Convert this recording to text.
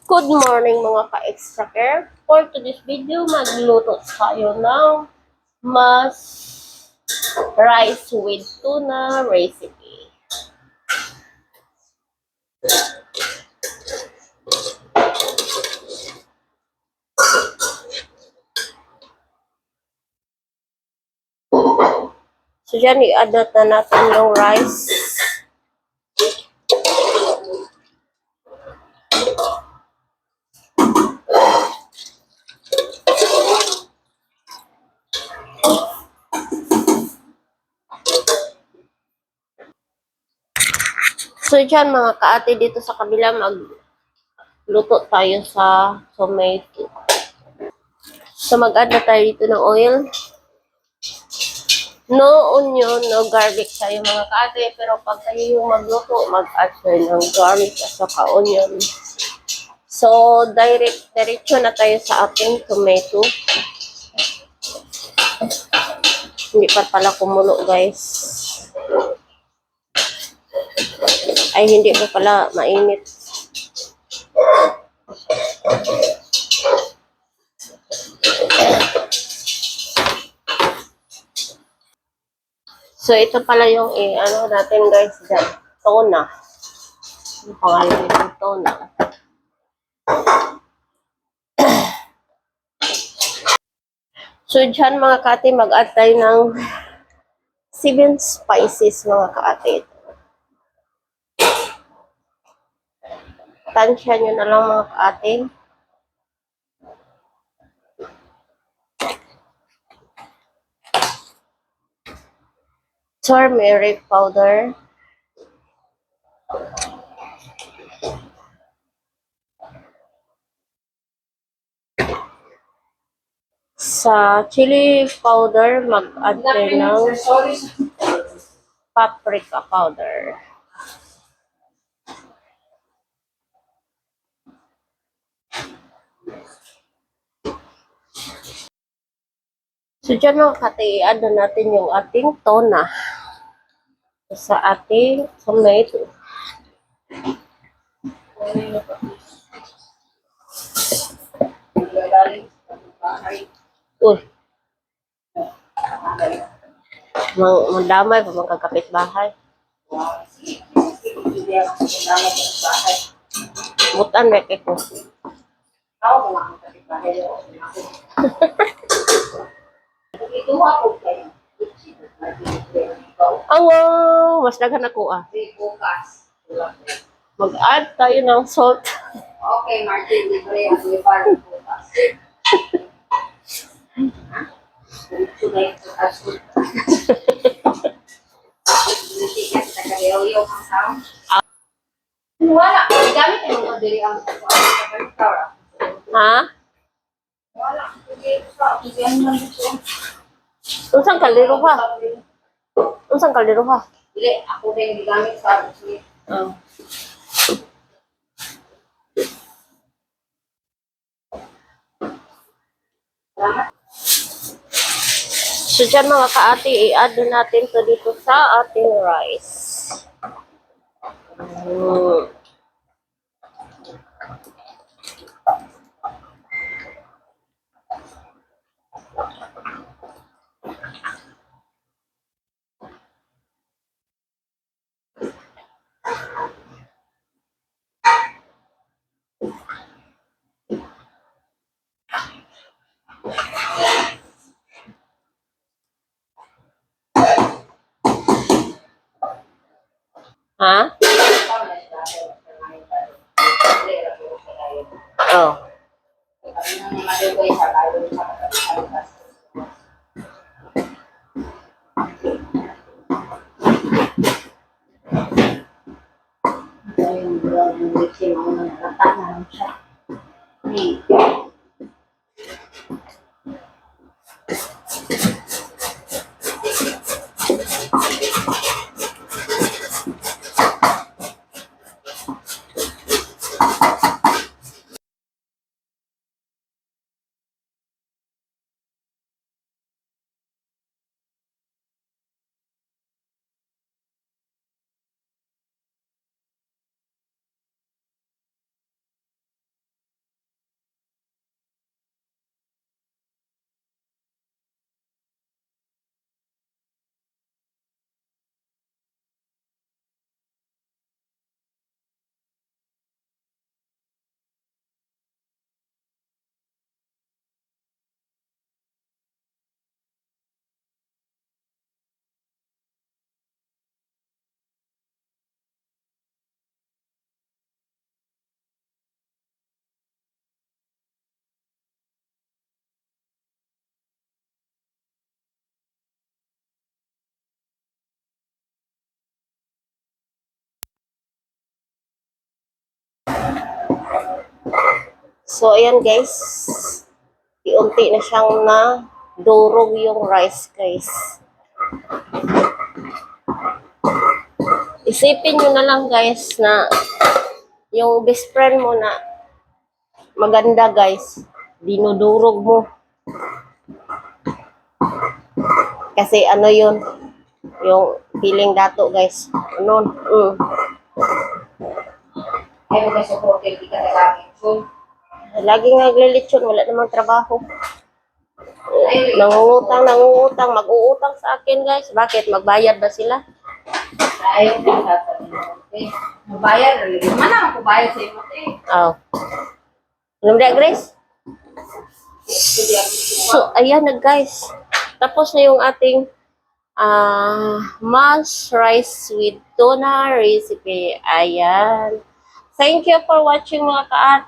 Good morning mga ka-extra care. For today's video, magluto tayo ng mas rice with tuna recipe. So dyan, i-add na natin yung rice. So dyan mga kaate, dito sa kabila magluto tayo sa tomato. So mag-add na tayo dito ng oil. No onion, no garlic tayo mga kaate. Pero pag kayo yung magluto, mag-add tayo ng garlic at saka onion. So, diretso na tayo sa ating tomato. Hindi pa pala kumulo, guys. Ay, hindi pa pala mainit. So, ito pala yung ano natin, guys, dyan. Tuna. Yung pangalan nito, tuna. So, dyan mga kati, mag-add tayo ng 7 spices mga kaate. Tansya nyo na lang mga kaate. Turmeric powder. Sa chili powder, mag-add tayo ng paprika powder. So, dyan mga kati, i-add na natin yung ating tuna sa ating tomato. Uy. Mandamay pa mga kapitbahay. Butan may kiko. Ang mas daghan ako ah. Mag-add tayo ng salt. Okay, Martin, libre ang libar bukas. Wala, gamit yung mga diri ang Ha? wala, hindi ang nandito. Unsang kaldero ha? Unsang kaldero ha? Dili, ako din gamit sa Oh. So dyan mga kaati, i-add na natin to dito sa ating rice. Ha? Oh. Yung So, ayan guys. Iunti na siyang na durog yung rice guys. Isipin nyo na lang guys na yung best friend mo na maganda guys, dinudurog mo. Kasi ano yun, yung feeling dato guys. Ano? Ay, mo guys, sa hotel, di ka nagagawin. So, Laging naglilitsyon, wala namang trabaho. ay, Nangungutang, mag-uutang sa akin guys. Bakit? Magbayad ba sila? ay, sasabihin. Mabayad, man naman ko bayad sa imo, Oh. Alam na, Grace? So, ayan na guys. Tapos na yung ating mash rice with tuna recipe. Ayan. Thank you for watching mga ka